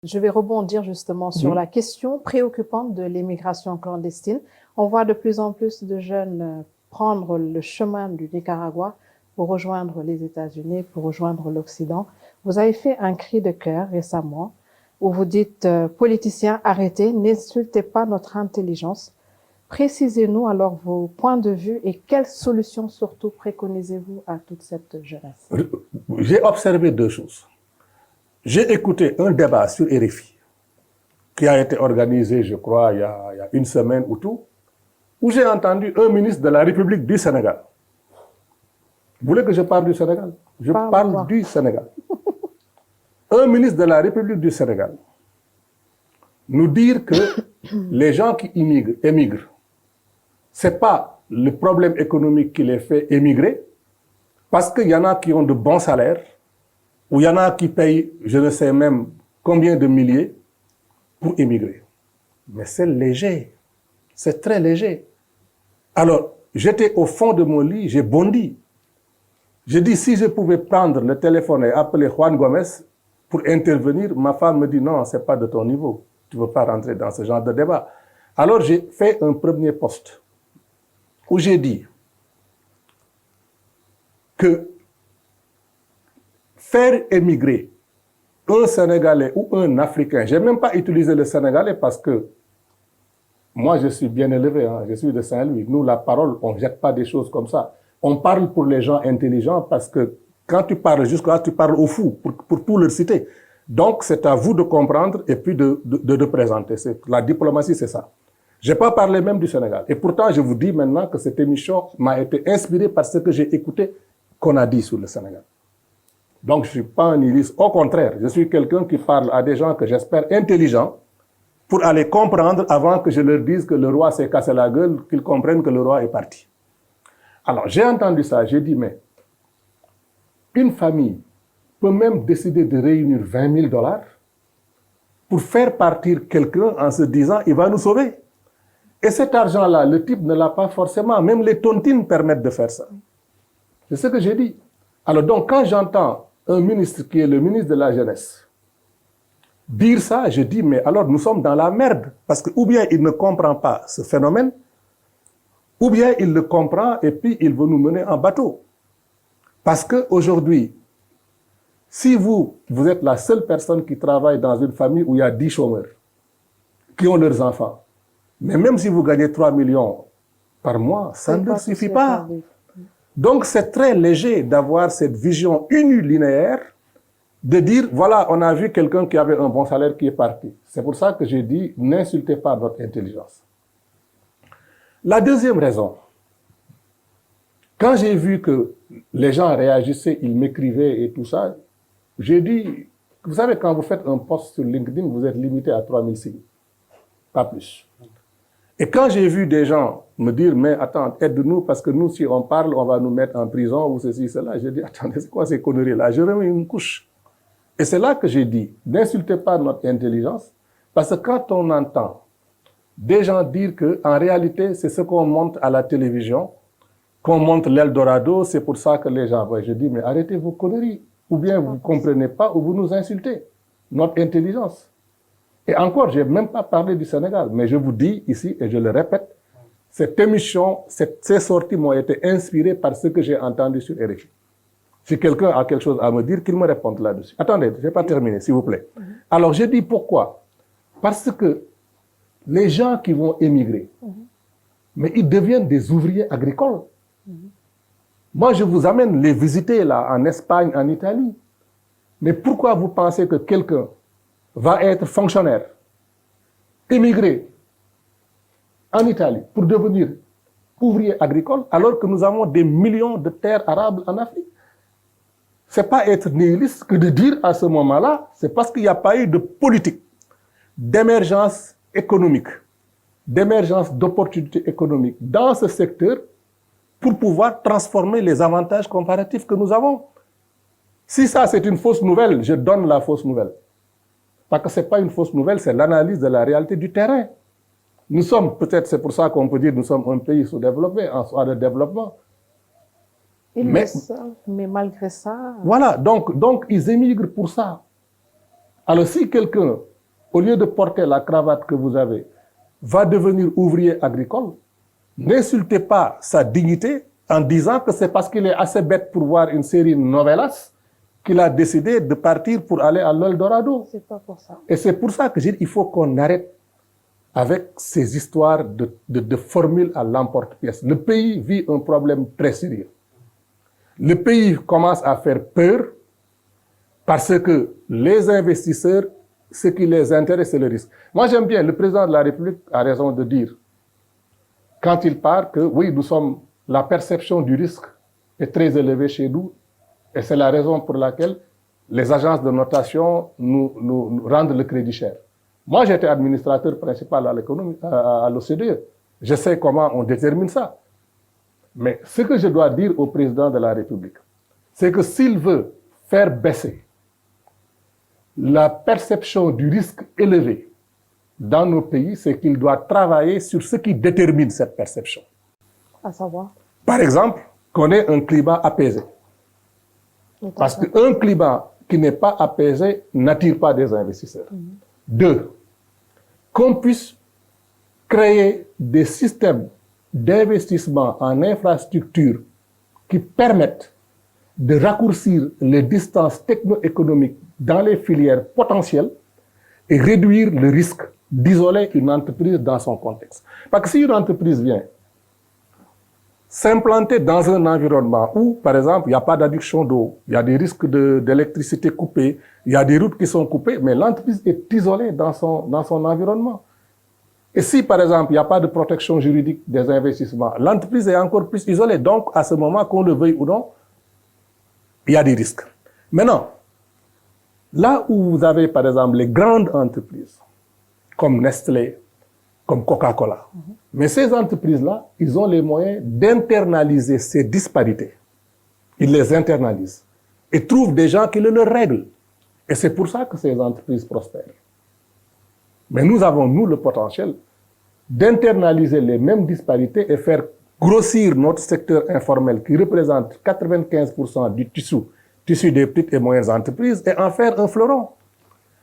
Je vais rebondir justement sur la question préoccupante de l'immigration clandestine. On voit de plus en plus de jeunes prendre le chemin du Nicaragua pour rejoindre les États-Unis, pour rejoindre l'Occident. Vous avez fait un cri de cœur récemment où vous dites politiciens, arrêtez, n'insultez pas notre intelligence. Précisez-nous alors vos points de vue et quelles solutions surtout préconisez-vous à toute cette jeunesse? J'ai observé deux choses. J'ai écouté un débat sur RFI qui a été organisé, je crois, il y a une semaine ou tout, où j'ai entendu un ministre de la République du Sénégal. Vous voulez que je parle du Sénégal? Je parle du Sénégal. Un ministre de la République du Sénégal nous dire que les gens qui émigrent, ce n'est pas le problème économique qui les fait émigrer, parce qu'il y en a qui ont de bons salaires, ou il y en a qui payent, je ne sais même combien de milliers, pour émigrer. Mais c'est léger, c'est très léger. Alors, j'étais au fond de mon lit, j'ai bondi. J'ai dit, si je pouvais prendre le téléphone et appeler Juan Gomez pour intervenir, ma femme me dit, non, ce n'est pas de ton niveau. Tu ne veux pas rentrer dans ce genre de débat. Alors, j'ai fait un premier post où j'ai dit que faire émigrer un Sénégalais ou un Africain, je n'ai même pas utilisé le Sénégalais parce que moi, je suis bien élevé, hein, je suis de Saint-Louis. Nous, la parole, on ne jette pas des choses comme ça. On parle pour les gens intelligents parce que quand tu parles jusque-là, tu parles aux fous, pour tout leur citer. Donc, c'est à vous de comprendre et puis de présenter. La diplomatie, c'est ça. Je n'ai pas parlé même du Sénégal. Et pourtant, je vous dis maintenant que cette émission m'a été inspirée par ce que j'ai écouté qu'on a dit sur le Sénégal. Donc, je ne suis pas un nihiliste. Au contraire, je suis quelqu'un qui parle à des gens que j'espère intelligents pour aller comprendre avant que je leur dise que le roi s'est cassé la gueule, qu'ils comprennent que le roi est parti. Alors, j'ai entendu ça, j'ai dit, mais une famille peut même décider de réunir 20 000 $ pour faire partir quelqu'un en se disant, il va nous sauver. Et cet argent-là, le type ne l'a pas forcément. Même les tontines permettent de faire ça. C'est ce que j'ai dit. Alors donc, quand j'entends un ministre qui est le ministre de la Jeunesse dire ça, je dis, mais alors nous sommes dans la merde. Parce que ou bien il ne comprend pas ce phénomène, ou bien il le comprend et puis il veut nous mener en bateau. Parce qu'aujourd'hui, si vous êtes la seule personne qui travaille dans une famille où il y a 10 chômeurs, qui ont leurs enfants, mais même si vous gagnez 3 millions par mois, ça ne suffit pas. Donc c'est très léger d'avoir cette vision unilinéaire de dire, voilà, on a vu quelqu'un qui avait un bon salaire qui est parti. C'est pour ça que j'ai dit, n'insultez pas notre intelligence. La deuxième raison, quand j'ai vu que les gens réagissaient, ils m'écrivaient et tout ça, j'ai dit, vous savez, quand vous faites un post sur LinkedIn, vous êtes limité à 3000 signes, pas plus. Et quand j'ai vu des gens me dire, mais attends, aide-nous, parce que nous, si on parle, on va nous mettre en prison ou ceci, cela, j'ai dit, attendez, c'est quoi ces conneries-là? Je remets une couche. Et c'est là que j'ai dit, n'insultez pas notre intelligence, parce que quand on entend des gens dire qu'en réalité, c'est ce qu'on montre à la télévision, qu'on montre l'Eldorado, c'est pour ça que les gens voient. Je dis, mais arrêtez vos conneries. Ou bien vous ne comprenez pas, ou vous nous insultez. Notre intelligence. Et encore, je n'ai même pas parlé du Sénégal, mais je vous dis ici, et je le répète, cette émission, ces sorties m'ont été inspirées par ce que j'ai entendu sur RFI. Si quelqu'un a quelque chose à me dire, qu'il me réponde là-dessus. Attendez, je ne vais pas terminer, s'il vous plaît. Alors, je dis pourquoi? Parce que les gens qui vont émigrer, mais ils deviennent des ouvriers agricoles. Moi, je vous amène les visiter là, en Espagne, en Italie. Mais pourquoi vous pensez que quelqu'un va être fonctionnaire, émigrer en Italie pour devenir ouvrier agricole, alors que nous avons des millions de terres arables en Afrique? Ce n'est pas être nihiliste que de dire à ce moment-là, c'est parce qu'il n'y a pas eu de politique d'émergence économique, d'émergence d'opportunités économiques dans ce secteur pour pouvoir transformer les avantages comparatifs que nous avons. Si ça, c'est une fausse nouvelle, je donne la fausse nouvelle. Parce que ce n'est pas une fausse nouvelle, c'est l'analyse de la réalité du terrain. Nous sommes, peut-être c'est pour ça qu'on peut dire, nous sommes un pays sous-développé, en soi de développement. Mais malgré ça... Voilà, donc ils émigrent pour ça. Alors si quelqu'un au lieu de porter la cravate que vous avez, va devenir ouvrier agricole, n'insultez pas sa dignité en disant que c'est parce qu'il est assez bête pour voir une série novelas qu'il a décidé de partir pour aller à l'Eldorado. C'est pas pour ça. Et c'est pour ça que j'ai dit qu'il faut qu'on arrête avec ces histoires de formules à l'emporte-pièce. Le pays vit un problème très sérieux. Le pays commence à faire peur parce que les investisseurs, ce qui les intéresse, c'est le risque. Moi, j'aime bien, le président de la République a raison de dire, quand il parle, que oui, la perception du risque est très élevée chez nous, et c'est la raison pour laquelle les agences de notation nous rendent le crédit cher. Moi, j'étais administrateur principal à l'OCDE. Je sais comment on détermine ça. Mais ce que je dois dire au président de la République, c'est que s'il veut faire baisser la perception du risque élevé dans nos pays, c'est qu'il doit travailler sur ce qui détermine cette perception. À savoir? Par exemple, qu'on ait un climat apaisé. Parce qu'un climat qui n'est pas apaisé n'attire pas des investisseurs. Deux, qu'on puisse créer des systèmes d'investissement en infrastructure qui permettent de raccourcir les distances techno-économiques dans les filières potentielles et réduire le risque d'isoler une entreprise dans son contexte. Parce que si une entreprise vient s'implanter dans un environnement où, par exemple, il n'y a pas d'adduction d'eau, il y a des risques d'électricité coupée, il y a des routes qui sont coupées, mais l'entreprise est isolée dans son environnement. Et si, par exemple, il n'y a pas de protection juridique des investissements, l'entreprise est encore plus isolée. Donc, à ce moment, qu'on le veuille ou non, il y a des risques. Maintenant, là où vous avez, par exemple, les grandes entreprises, comme Nestlé, comme Coca-Cola, mais ces entreprises-là, ils ont les moyens d'internaliser ces disparités. Ils les internalisent et trouvent des gens qui le règlent. Et c'est pour ça que ces entreprises prospèrent. Mais nous avons, nous, le potentiel d'internaliser les mêmes disparités et faire grossir notre secteur informel qui représente 95% du tissu des petites et moyennes entreprises et en faire un fleuron.